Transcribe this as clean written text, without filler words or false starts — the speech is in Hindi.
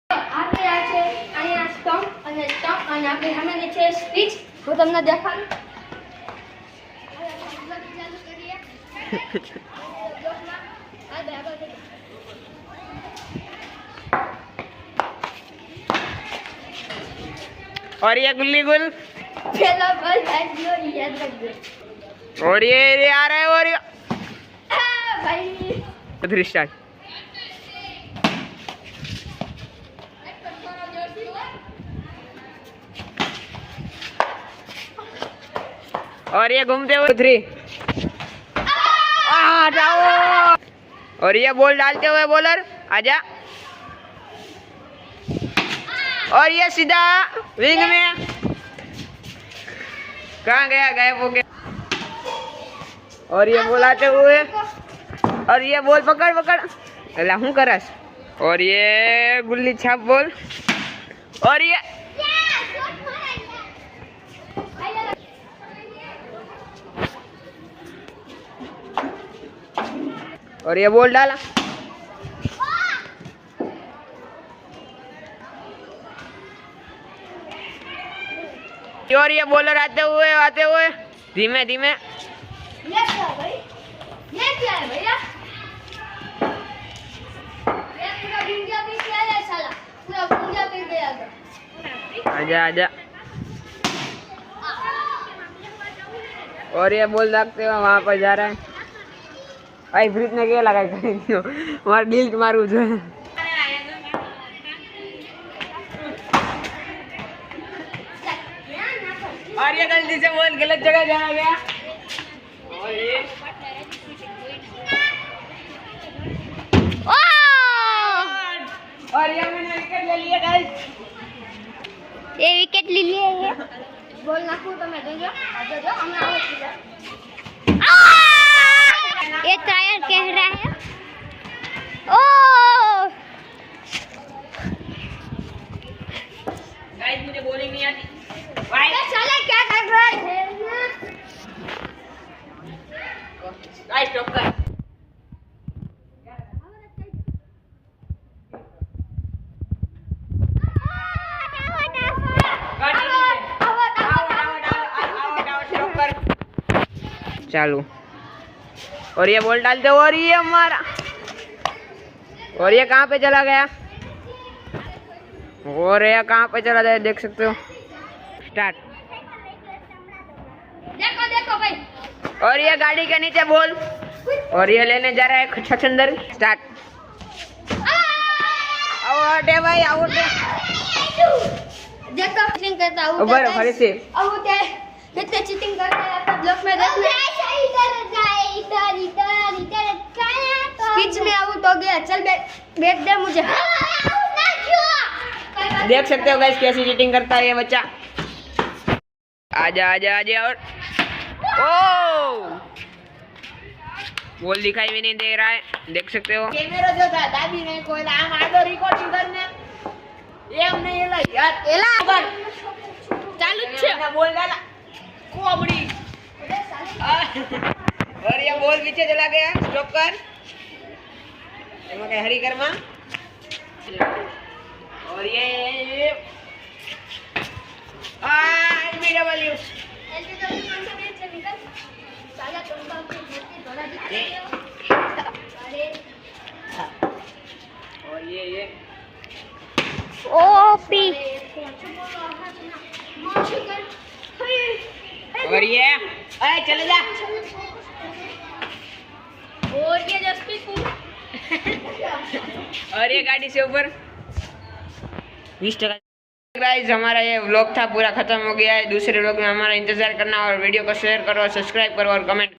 આપણે આ છે અહીંયા સ્ટમ્પ અને આપણે સામેની છે સ્પીચ. હું તમને દેખાડું. और ये गुल्ली गुल पहला बॉल आइडियो याद रख दो. और ये आ रहा है और ये भाई फिर स्टार्ट. और ये घूमते हुए 3 जाओ. और ये बॉल डालते हुए बॉलर आजा. और ये सीधा विंग में. कहाँ गया? गायब हो गया. और ये बॉल आते हुए. और ये बॉल पकड़ पकड़ अला हूँ करस. और ये गुल्ली छाप बॉल. और ये बॉल डाला. और ये बॉलर आते हुए धीमे धीमे. ये क्या भाई? ये क्या है भैया? ये पूरा गुंजा पी के आया साला. पूरा गुंजा पी गया था. आजा आजा. और ये बॉल दागते हुए वहाँ पर जा रहा है. भाई फ्रिज ने क्या लगाई करेंगे मार डिलीट मारू जो है. और ये गलती से बॉल गलत जगह चला गया. और ये और ये मैंने विकेट ले लिया गाइस. ये विकेट ले लिए ये. बॉल नाखू तो मैं देજો. आजा जो हमें आउट किया. ये टायर कह रहा है. ओ गाइस मुझे बॉलिंग नहीं आती. भाई साला क्या कर रहा है? गाइस स्टॉप कर. चालू. और ये बॉल डालते और ये हमारा. और ये कहाँ पे चला गया? और ये कहाँ पे चला गया देख सकते हो. स्टार्ट. देखो देखो भाई. और ये गाड़ी के नीचे बॉल. और ये लेने जा रहा है छछंदर. स्टार्ट. आउट है भाई आउट है. देखो चीटिंग करता हूँ. ऊपर हरी से आउट है. कितने चीटिंग करता है आपका ब्लॉक में देख ले. स्पीच में आउट हो गया. चल बैठ दे मुझे. देख सकते हो गाइस कैसी चीटिंग करता है ये बच्चा. आजा आजा आजा. और ओ बॉल दिखाई भी नहीं दे रहा है देख सकते हो. कैमरा जो था दादी ने कोई आम आडो रिकॉर्डिंग करने एम नहीं एला यार एला पर चालू छे ना बोल डाला कोबड़ी. और ये बॉल पीछे चला गया. स्टॉप कर. एमा हरी कर्मा. और ये LBW और ये ओपी. और ये अरे चले जा. और ये जसप्रीत और ये गाड़ी से ऊपर 20%. गाइस हमारा ये व्लॉग था पूरा खत्म हो गया है. दूसरे व्लॉग में हमारा इंतजार करना और वीडियो को शेयर करो, सब्सक्राइब करो और कमेंट